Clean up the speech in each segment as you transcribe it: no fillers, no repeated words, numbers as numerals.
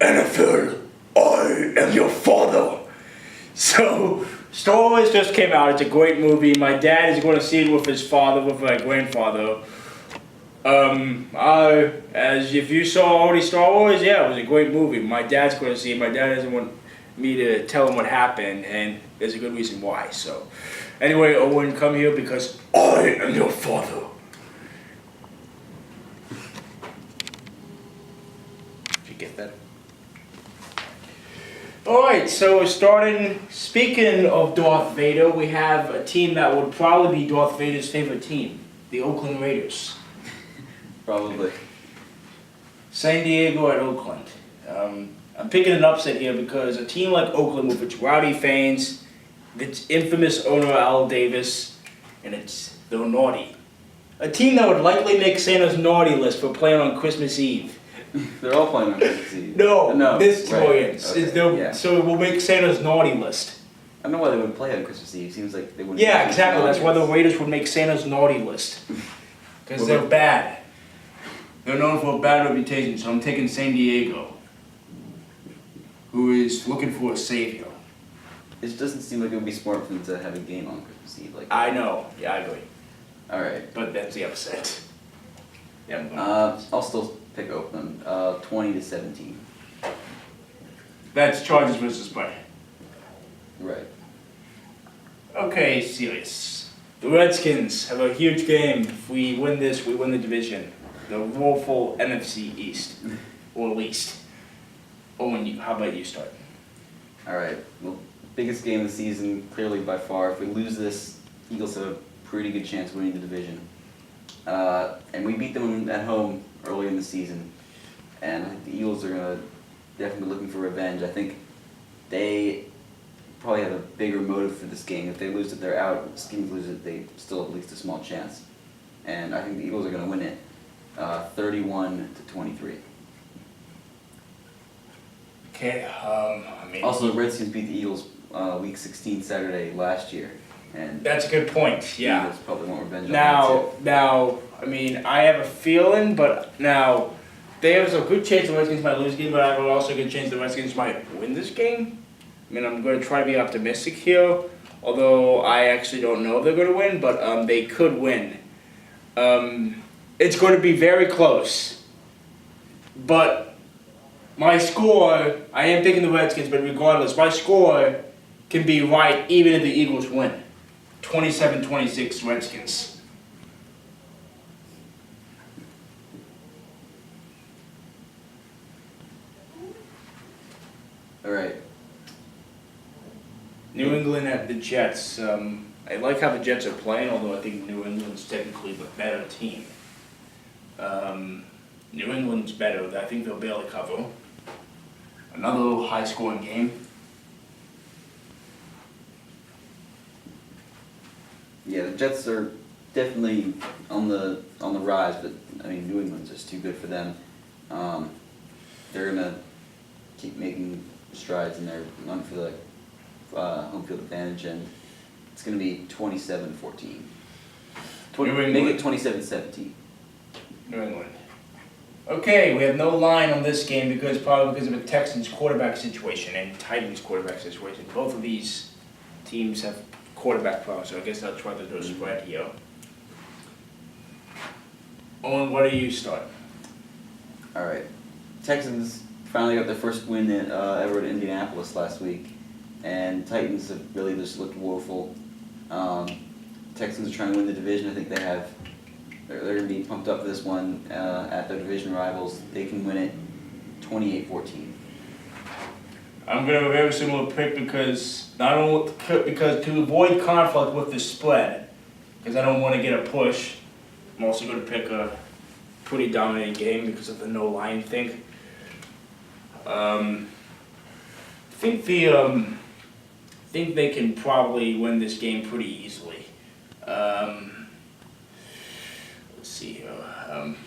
NFL, I am your father. So, Star Wars just came out. It's a great movie. My dad is going to see it with his father, with my grandfather. As if you saw already Star Wars, yeah, it was a great movie. My dad's going to see it. My dad doesn't want me to tell him what happened, and there's a good reason why. So, anyway, Owen, come here because I am your father. Did you get that? Alright, so speaking of Darth Vader, we have a team that would probably be Darth Vader's favorite team, the Oakland Raiders. Probably. San Diego at Oakland. I'm picking an upset here because a team like Oakland with its rowdy fans, its infamous owner Al Davis, and they're naughty. A team that would likely make Santa's naughty list for playing on Christmas Eve. They're all playing on Christmas Eve. No, this right. Toyans. Okay. So it will make Santa's naughty list. I don't know why they wouldn't play on Christmas Eve. Seems like they wouldn't. Yeah, exactly. That's why the Raiders would make Santa's naughty list. Because they're bad. They're known for a bad reputation, so I'm taking San Diego, who is looking for a savior. It doesn't seem like it would be smart for them to have a game on Christmas Eve. Like I know. Yeah, I agree. All right. But that's the upset. Yeah, I'm going. I'll still pick Oakland. 20-17. That's Chargers versus Bay. Right. Okay, serious. The Redskins have a huge game. If we win this, we win the division. The woeful NFC East, or least. Owen, how about you start? All right. Well, biggest game of the season, clearly by far. If we lose this, Eagles have a pretty good chance of winning the division. And we beat them at home early in the season. And I think the Eagles are going to definitely be looking for revenge. I think they probably have a bigger motive for this game. If they lose it, they're out. If the Skins lose it, they still have at least a small chance. And I think the Eagles are going to win it 31-23. Okay, I mean... Also, the Redskins beat the Eagles Week 16 Saturday last year. And that's a good point, yeah. The Eagles probably want revenge on that too. Now, I mean, I have a feeling, but now, there's a good chance the Redskins might lose the game, but I have also a good chance the Redskins might win this game. I mean, I'm going to try to be optimistic here, although I actually don't know if they're going to win, but they could win. It's going to be very close, but my score, I am picking the Redskins, but regardless, my score can be right even if the Eagles win. 27-26 Redskins. All right. New England at the Jets. I like how the Jets are playing, although I think New England's technically the better team. New England's better. I think they'll be able to cover. Another high-scoring game. Yeah, the Jets are definitely on the rise, but I mean New England's just too good for them. They're gonna keep making strides in their run for the home field advantage, and it's gonna be 27-14. Make it 27-17. New England. Okay, we have no line on this game probably because of a Texans quarterback situation and Titans quarterback situation. Both of these teams have quarterback problems, so I guess I'll try to do a spread here. Owen, what do you start? All right. Texans finally got their first win ever in Indianapolis last week, and Titans have really just looked woeful. Texans are trying to win the division. I think they're going to be pumped up for this one at their division rivals. They can win it 28-14. I'm going to have a very similar pick because to avoid conflict with the spread, because I don't want to get a push. I'm also going to pick a pretty dominating game because of the no line thing. I think they can probably win this game pretty easily. Let's see here.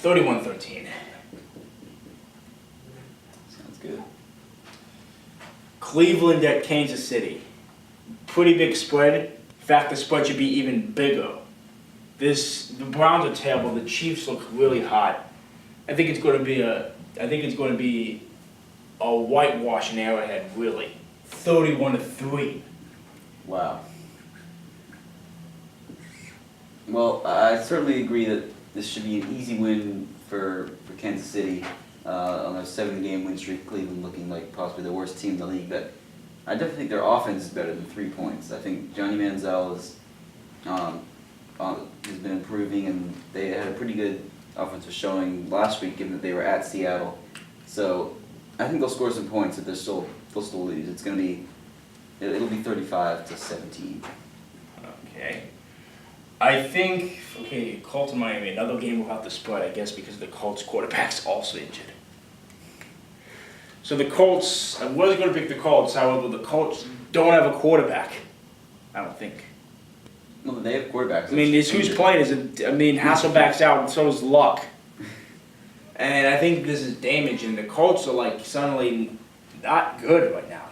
31-13. Sounds good. Cleveland at Kansas City. Pretty big spread. In fact, the spread should be even bigger. The Browns are terrible. The Chiefs look really hot. I think it's going to be a whitewashing Arrowhead, really. 31-3. Wow. Well, I certainly agree that this should be an easy win for Kansas City on a 7-game win streak. Cleveland looking like possibly the worst team in the league, but I definitely think their offense is better than 3 points. I think Johnny Manziel has been improving, and they had a pretty good offensive showing last week, given that they were at Seattle. So I think they'll score some points. If they'll still lose, it'll be 35-17. Okay. I think, Colts and Miami, another game without the spread, I guess, because the Colts quarterback's also injured. So the Colts, I was going to pick the Colts, however, the Colts don't have a quarterback, I don't think. Well, they have quarterbacks. I mean, who's playing? Hasselback's out, and so is Luck. And I think this is damage, and the Colts are, suddenly not good right now.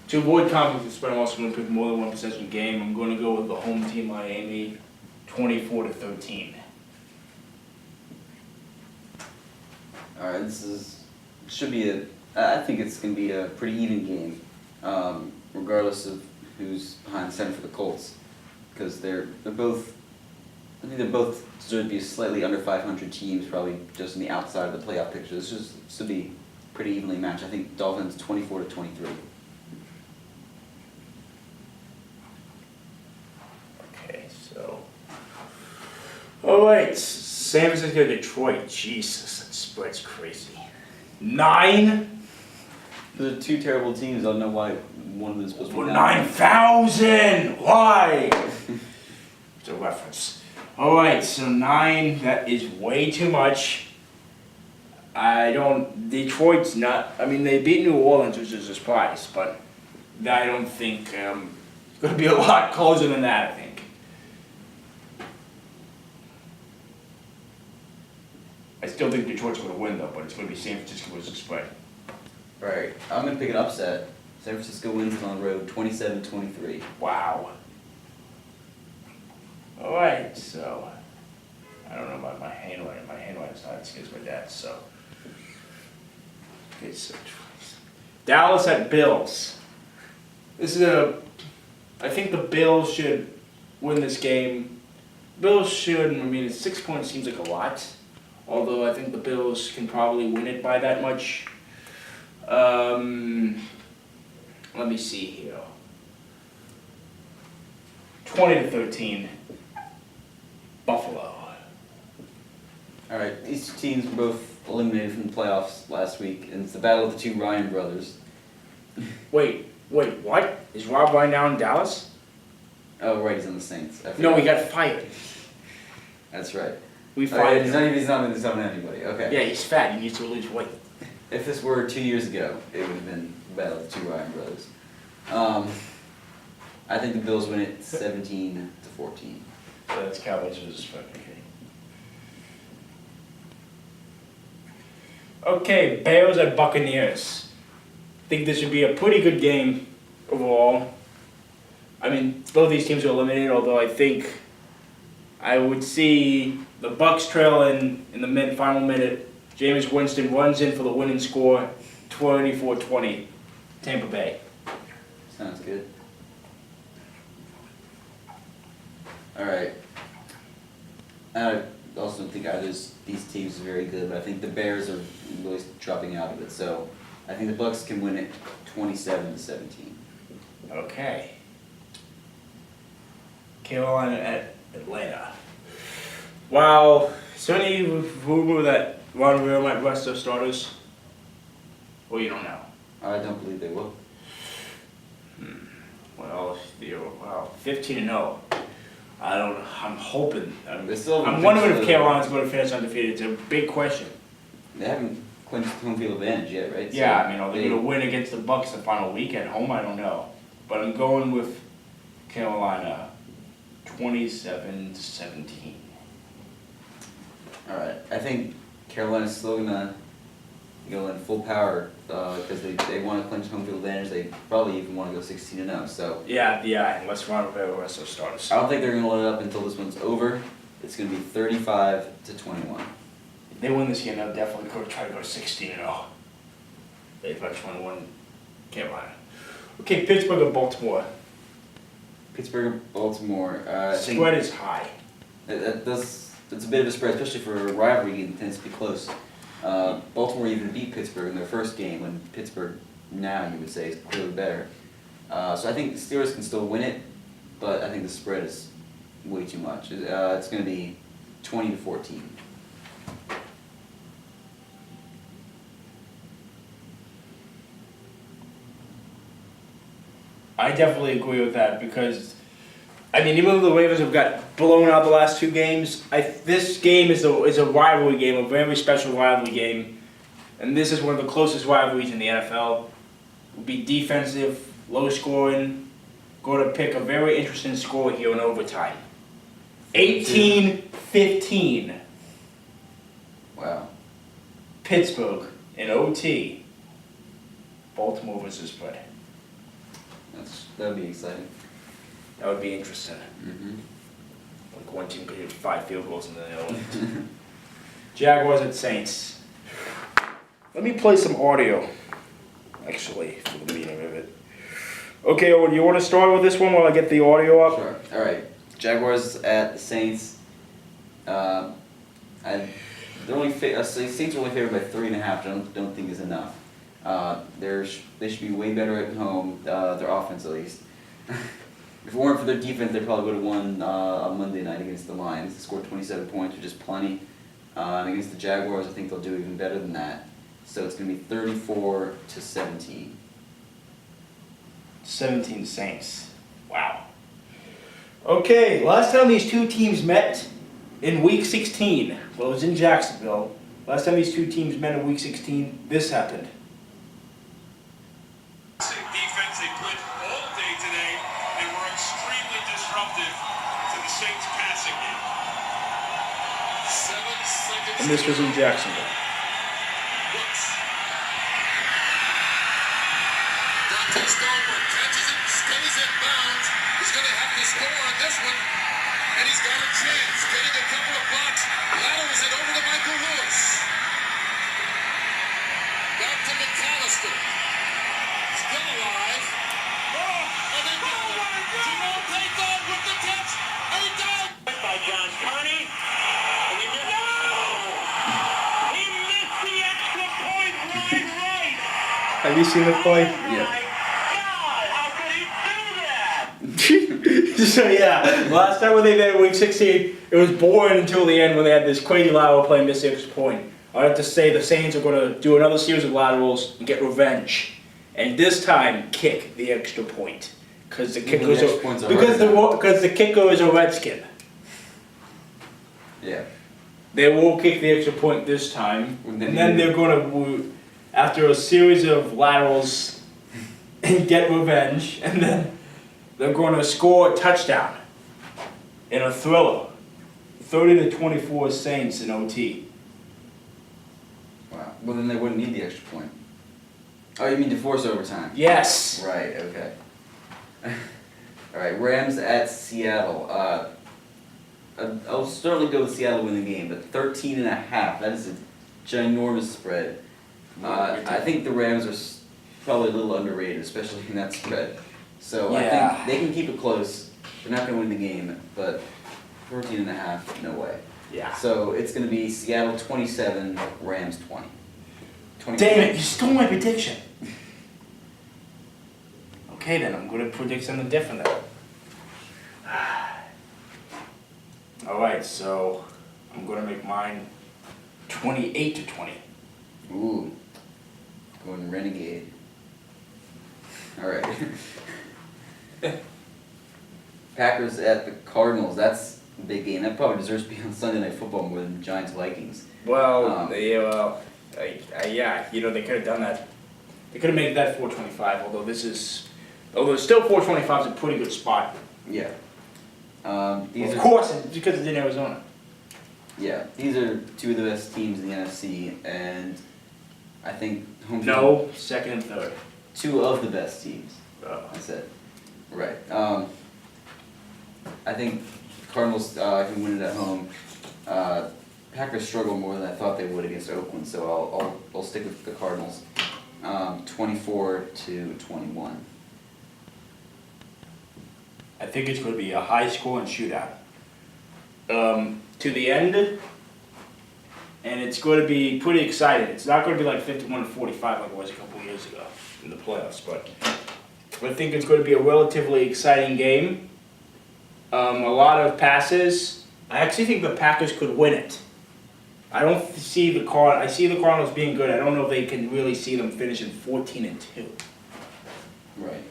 To avoid conflict with spread, I'm also going to pick more than one possession game. I'm going to go with the home team, Miami, 24-13. All right, I think it's going to be a pretty even game, regardless of who's behind center for the Colts, because they're both deserve to be slightly under 500 teams, probably just on the outside of the playoff picture. This should be pretty evenly matched. I think Dolphins 24-23. Okay, so. All right, San Francisco, Detroit. Jesus, that spread's crazy. 9? Those are two terrible teams. I don't know why one of them is supposed to be 9,000! Why? It's a reference. All right, so 9. That is way too much. Detroit's not. I mean, they beat New Orleans, which is a surprise, but I don't think it's going to be a lot closer than that. I think. I still think Detroit's going to win, though, but it's going to be San Francisco as a spread. Right. I'm going to pick an upset. San Francisco wins on the road 27-23. Wow. All right, so I don't know about my handwriting. My handwriting's not as good as my dad's, so. Okay, so Dallas at Bills. I think the Bills should win this game. Bills should, 6 points seems like a lot. Although I think the Bills can probably win it by that much. Let me see here. 20-13. Buffalo. All right, these two teams were both eliminated from the playoffs last week, and it's the battle of the two Ryan brothers. Wait, what? Is Rob Ryan now in Dallas? Oh, right, he's on the Saints. No, he got fired. That's right. We fired him. He's not on anybody. Okay. Yeah, he's fat. He needs to lose weight. If this were 2 years ago, it would have been the battle of the two Ryan brothers. I think the Bills win it 17-14. So that's Cowboys versus fucking. Okay, Bears at Buccaneers. I think this should be a pretty good game overall. I mean, both these teams are eliminated, although I think I would see the Bucs trailing in the final minute. Jameis Winston runs in for the winning score, 24-20, Tampa Bay. Sounds good. All right. I also don't think either of these teams are very good, but I think the Bears are really dropping out of it. So I think the Bucs can win it 27-17. Okay. Carolina at Atlanta. Wow. Is there any rumor that Ron Rivera might rest their starters? Well, you don't know. I don't believe they will. Well, 15-0. I'm hoping. I'm I'm wondering if Carolina's going to finish undefeated. It's a big question. They haven't clinched home field advantage yet, right? Yeah, are they going to win against the Bucs the final week at home? I don't know. But I'm going with Carolina 27-17. All right. I think Carolina's still going to go in full power because they want to clinch home field advantage. They probably even want to go 16-0. So Yeah, unless Ron Rivera rests their starters. I don't think they're going to let it up until this one's over. It's going to be 35-21. They win this game, they'll definitely try to go 16-0. They just want to win Carolina. Okay, Pittsburgh or Baltimore. Pittsburgh, Baltimore. Spread is high. It's a bit of a spread, especially for a rivalry game that tends to be close. Baltimore even beat Pittsburgh in their first game, when Pittsburgh now, you would say, is clearly better. So I think the Steelers can still win it, but I think the spread is way too much. It's going to be 20-14. I definitely agree with that because, I mean, even though the Ravens have got blown out the last 2 games, this game is a rivalry game, a very special rivalry game, and this is one of the closest rivalries in the NFL. It will be defensive, low scoring. Going to pick a very interesting score here in overtime. 18-15. Wow. Pittsburgh in OT. Baltimore versus spread. That would be exciting. That would be interesting. Mm-hmm. Like one team could hit 5 field goals and then the other one. Jaguars and Saints. Let me play some audio, actually, for the meaning of it. Okay, Owen, you want to start with this one while I get the audio up? Sure. All right. Jaguars at the Saints. Saints are only favored by 3.5. I don't think is enough. They should be way better at home. Their offense, at least. If it weren't for their defense, they probably would have won on Monday night against the Lions. They scored 27 points, which is plenty. Against the Jaguars, I think they'll do even better than that. So it's going to be 34-17. 17 Saints. Wow. Okay, last time these 2 teams met in Week 16, well, it was in Jacksonville. Last time these 2 teams met in Week 16, this happened. Defense, they played all day today and were extremely disruptive to the Saints passing game. 7 seconds. And this was in Jacksonville. Dante Stoneman catches it, stays in bounds. He's going to have to score on this one, and he's got a chance. Getting a couple of blocks. Laterals it over to Michael Lewis. Back to McAllister. Still alive. And then Jerome Payton with the catch. And he down. By John Carney. And he missed. He missed the extra point right. Have you seen the play? Yeah. So yeah, last time when they met in Week 16, it was boring until the end when they had this crazy lateral play and missed the extra point. I have to say the Saints are going to do another series of laterals and get revenge, and this time kick the extra point because the kicker is a Redskin. Yeah. They will kick the extra point this time, and then they're going to, after a series of laterals, and get revenge, and then they're going to score a touchdown in a thriller. 30-24 Saints in OT. Wow. Well, then they wouldn't need the extra point. Oh, you mean to force overtime? Yes. Right. Okay. All right. Rams at Seattle. I'll certainly go with Seattle winning the game, but 13.5. That is a ginormous spread. I think the Rams are probably a little underrated, especially in that spread. So Yeah. I think they can keep it close. They're not going to win the game, but 14.5, no way. Yeah. So it's going to be Seattle 27, Rams 20. Damn it, you stole my prediction. Okay then, I'm going to predict something different then. Alright, so I'm going to make mine 28-20. Ooh. Going Renegade. Alright. Packers at the Cardinals. That's a big game. That probably deserves to be on Sunday Night Football more than Giants-Vikings. Well, yeah, you know, they could have done that. They could have made that 425, although still 425 is a pretty good spot. Yeah. Of course, because it's in Arizona. Yeah, these are 2 of the best teams in the NFC, and I think home field. No, second and third. 2 of the best teams. Oh. I said. Right. I think Cardinals can win it at home. Packers struggled more than I thought they would against Oakland, so I'll stick with the Cardinals. 24-21. I think it's going to be a high-scoring shootout. To the end, and it's going to be pretty exciting. It's not going to be like 51-45 like it was a couple years ago in the playoffs, but I think it's going to be a relatively exciting game. A lot of passes. I actually think the Packers could win it. I don't see the I see the Cardinals being good. I don't know if they can really see them finishing 14-2. Right.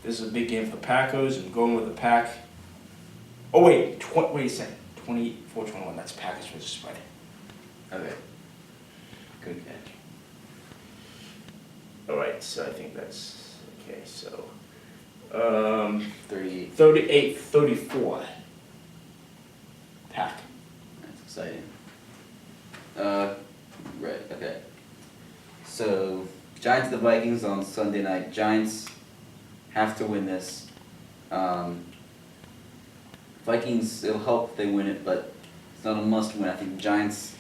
This is a big game for the Packers. I'm going with the Pack. Oh wait, wait a second. 24-21. That's Packers versus spread. Okay. Good catch. All right, so I think that's okay. So 38-34. Pack. That's exciting. Right, okay. So, Giants the Vikings on Sunday night. Giants have to win this. Vikings, it'll help if they win it, but it's not a must win. I think the Giants...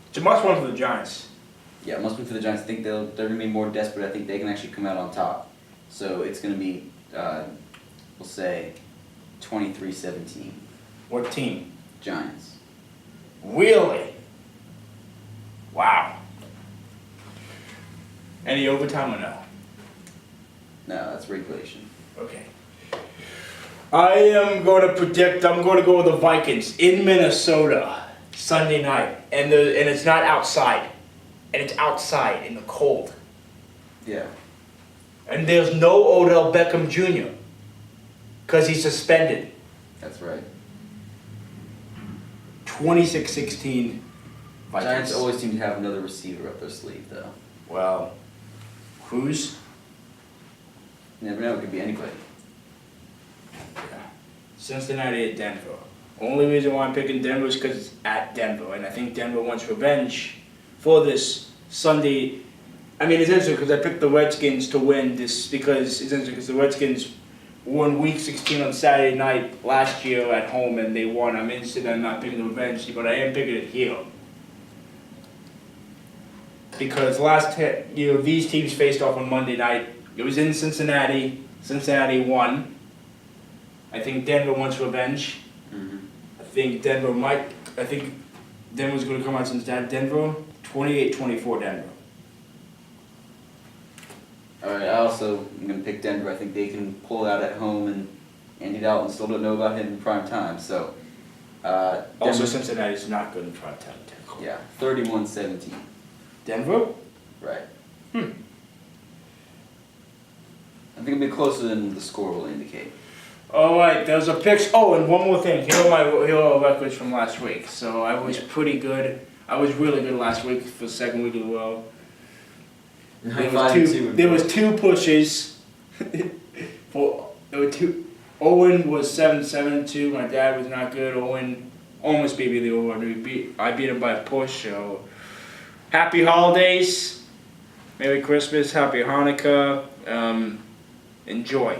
It's a must win for the Giants. Yeah, must win for the Giants. I think they're going to be more desperate. I think they can actually come out on top. So, it's going to be, we'll say, 23-17. What team? Giants. Really? Wow. Any overtime or no? No, that's regulation. Okay. I am going to predict, I'm going to go with the Vikings in Minnesota Sunday night. And it's not outside. And it's outside in the cold. Yeah. And there's no Odell Beckham Jr. because he's suspended. That's right. 26-16 Vikings. Giants always seem to have another receiver up their sleeve, though. Well, who's? You never know, it could be anybody. Yeah. Cincinnati at Denver. Only reason why I'm picking Denver is because it's at Denver, and I think Denver wants revenge for this Sunday. I mean, it's interesting because I picked the Redskins to win this because the Redskins won Week 16 on Saturday night last year at home, and they won. I'm interested in not picking the revenge, but I am picking it here. Because these teams faced off on Monday night. It was in Cincinnati. Cincinnati won. I think Denver wants revenge. Mm-hmm. I think Denver's going to come out Cincinnati. Denver, 28-24 Denver. All right, I'm going to pick Denver. I think they can pull it out at home, and Andy Dalton still don't know about him in prime time. So, Also, Cincinnati's not good in prime time. Yeah, 31-17. Denver? Right. I think it'll be closer than the score will indicate. All right, there's a pick. Oh, and one more thing. Here are records from last week. So I was pretty good. I was really good last week for the second week in a row. There was two pushes. There were two. Owen was 7-7-2. My dad was not good. Owen almost beat me the over. I beat him by a push. So happy holidays. Merry Christmas. Happy Hanukkah. Enjoy.